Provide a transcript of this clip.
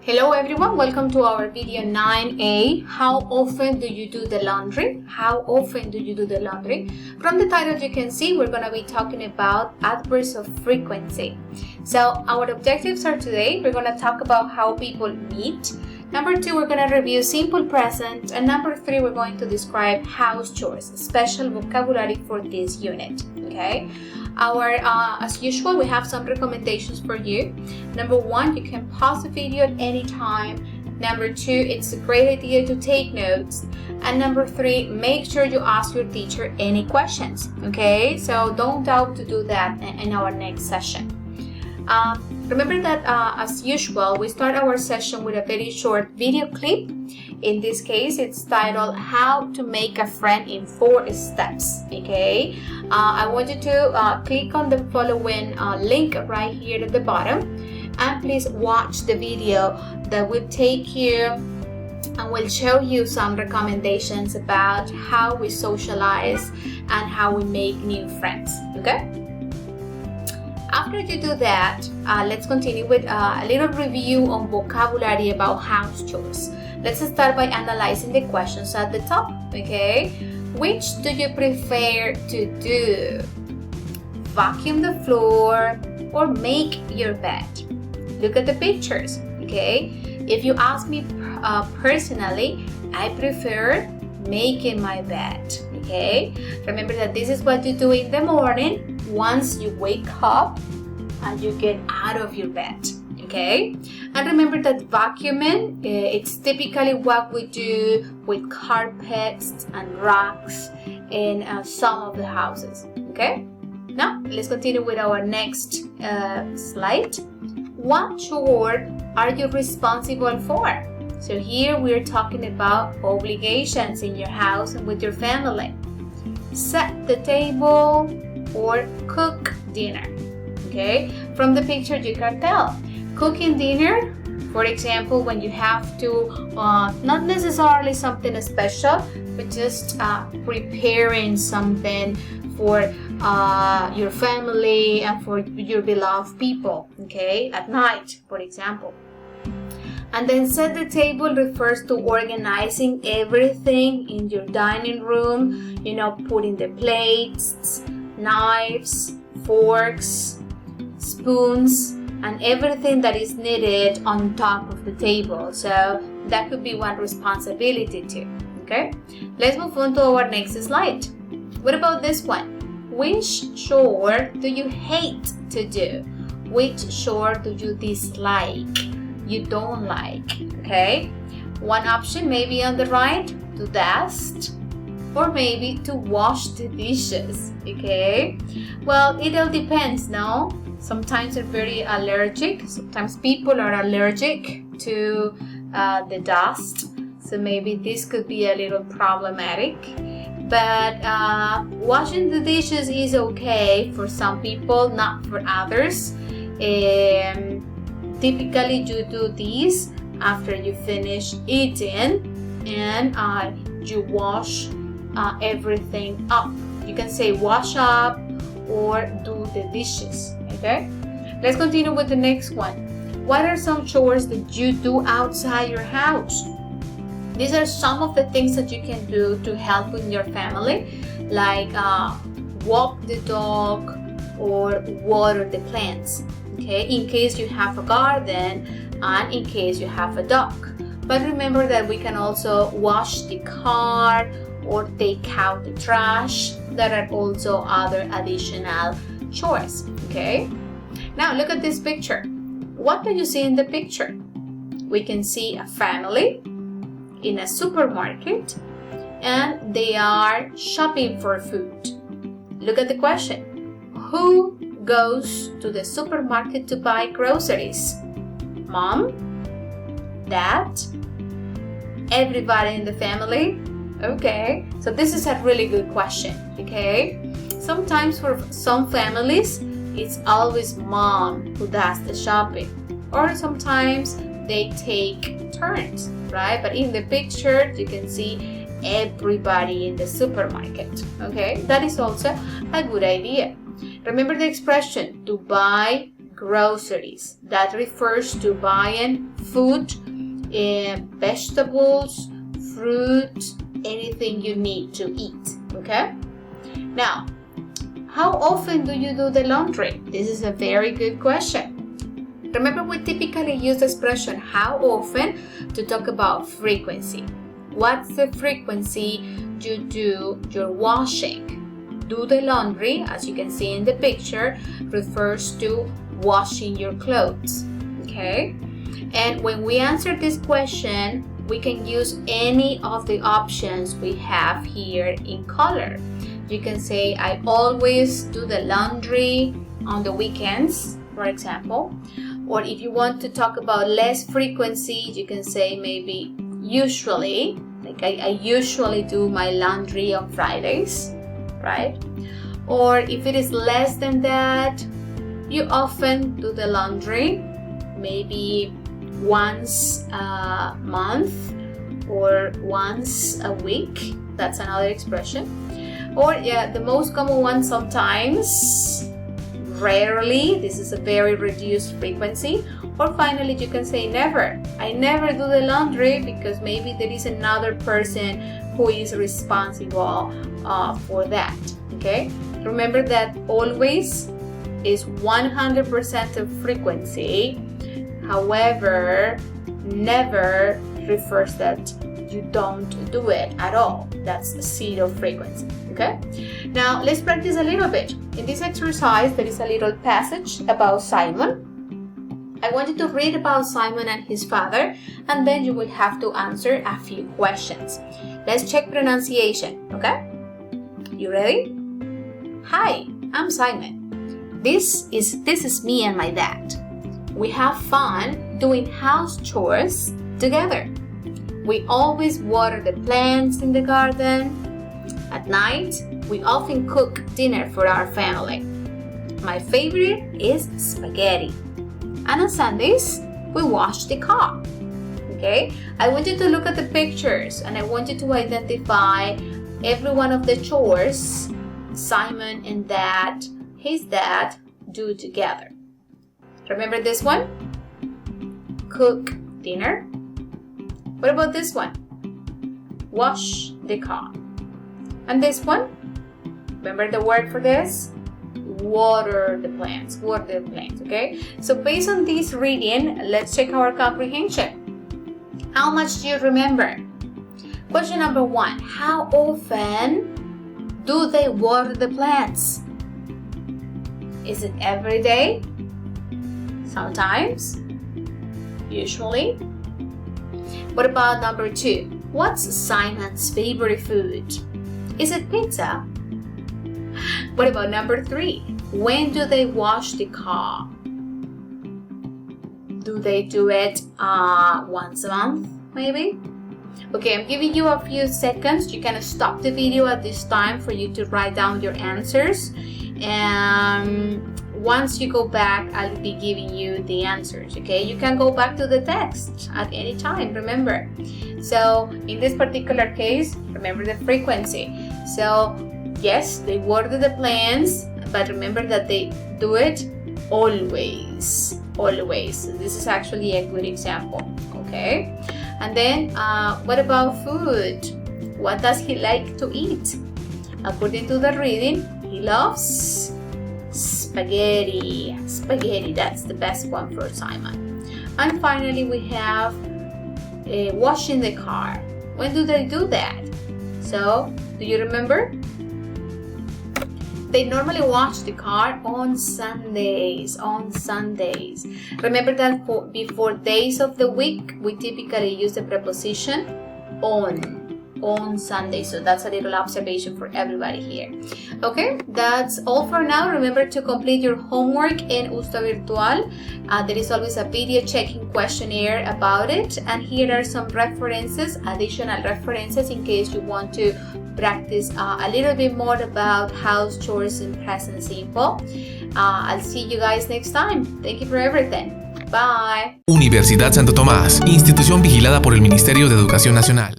Hello everyone, welcome to our video 9a. How often do you do the laundry? How often do you do the laundry? From the title you can see we're going to be talking about adverbs of frequency. So our objectives are today, we're going to talk about how people meet. Number 2, we're going to review simple present. And number 3, we're going to describe house chores, special vocabulary for this unit. Okay. As usual, we have some recommendations for you. Number 1, you can pause the video at any time. Number 2, it's a great idea to take notes. And number 3, make sure you ask your teacher any questions. Okay, so don't doubt to do that in our next session. Remember that as usual, we start our session with a very short video clip. In this case, it's titled How to Make a Friend in 4 Steps. Okay, I want you to click on the following link right here at the bottom, and please watch the video that will take you and will show you some recommendations about how we socialize and how we make new friends. Okay. After you do that, let's continue with a little review on vocabulary about house chores. Let's start by analyzing the questions at the top, okay? Which do you prefer to do? Vacuum the floor or make your bed? Look at the pictures, okay? If you ask me personally, I prefer making my bed, okay? Remember that this is what you do in the morning once you wake up and you get out of your bed, okay? And remember that vacuuming, it's typically what we do with carpets and rugs in some of the houses, okay? Now, let's continue with our next slide. What chore are you responsible for? So here we're talking about obligations in your house and with your family. Set the table or cook dinner. Okay, from the picture you can tell. Cooking dinner, for example, when you have to, not necessarily something special, but just preparing something for your family and for your beloved people, okay, at night, for example. And then set the table refers to organizing everything in your dining room, you know, putting the plates, knives, forks, spoons, and everything that is needed on top of the table. So that could be one responsibility too, okay? Let's move on to our next slide. What about this one? Which chore do you hate to do? Which chore do you dislike? You don't like, okay? One option maybe on the right, to dust, or maybe to wash the dishes, okay? Well, it all depends, no? Sometimes they're very allergic. Sometimes people are allergic to the dust. So maybe this could be a little problematic. But washing the dishes is okay for some people, not for others. Typically you do this after you finish eating and you wash everything up. You can say wash up or do the dishes, okay? Let's continue with the next one. What are some chores that you do outside your house? These are some of the things that you can do to help with your family, like walk the dog or water the plants, okay, in case you have a garden and in case you have a dog. But remember that we can also wash the car or take out the trash. There are also other additional chores, okay? Now look at this picture. What do you see in the picture? We can see a family in a supermarket and they are shopping for food. Look at the question. Who goes to the supermarket to buy groceries? Mom? Dad? Everybody in the family? Okay, so this is a really good question, okay? Sometimes for some families, it's always mom who does the shopping. Or sometimes they take turns, right? But in the picture, you can see everybody in the supermarket, okay? That is also a good idea. Remember the expression, to buy groceries. That refers to buying food, vegetables, fruit, anything you need to eat, okay? Now, how often do you do the laundry? This is a very good question. Remember, we typically use the expression how often to talk about frequency. What's the frequency you do your washing? Do the laundry, as you can see in the picture, refers to washing your clothes, okay? And when we answer this question, we can use any of the options we have here in color. You can say, I always do the laundry on the weekends, for example. Or if you want to talk about less frequency, you can say maybe usually, like I usually do my laundry on Fridays, right? Or if it is less than that, you often do the laundry, maybe once a month or once a week. That's another expression. Or the most common one, sometimes, rarely. This is a very reduced frequency. Or finally, you can say never. I never do the laundry because maybe there is another person who is responsible for that, okay? Remember that always is 100% of frequency. However, never refers that you don't do it at all. That's zero frequency, okay? Now, let's practice a little bit. In this exercise, there is a little passage about Simon. I want you to read about Simon and his father, and then you will have to answer a few questions. Let's check pronunciation, okay? You ready? Hi, I'm Simon. This is me and my dad. We have fun doing house chores together. We always water the plants in the garden. At night, we often cook dinner for our family. My favorite is spaghetti. And on Sundays, we wash the car. Okay? I want you to look at the pictures and I want you to identify every one of the chores Simon and his dad, do together. Remember this one? Cook dinner. What about this one? Wash the car. And this one? Remember the word for this? Water the plants, okay? So based on this reading, let's check our comprehension. How much do you remember? Question number 1, how often do they water the plants? Is it every day? Sometimes? Usually? What about number 2? What's Simon's favorite food? Is it pizza? What about number 3? When do they wash the car? Do they do it once a month, maybe? Okay, I'm giving you a few seconds. You can stop the video at this time for you to write down your answers. And once you go back, I'll be giving you the answers, okay? You can go back to the text at any time, remember. So in this particular case, remember the frequency. So yes, they water the plants, but remember that they do it always. This is actually a good example, okay? And then, what about food? What does he like to eat? According to the reading, he loves spaghetti. Spaghetti, that's the best one for Simon. And finally, we have washing the car. When do they do that? So, do you remember? They normally wash the car on Sundays. Remember that before days of the week, we typically use the preposition on Sunday. So that's a little observation for everybody here. Okay, that's all for now. Remember to complete your homework in Usto Virtual. There is always a video checking questionnaire about it. And here are some references, additional references in case you want to practice a little bit more about house chores in present simple. I'll see you guys next time. Thank you for everything. Bye. Universidad Santo Tomás, institución vigilada por el Ministerio de Educación Nacional.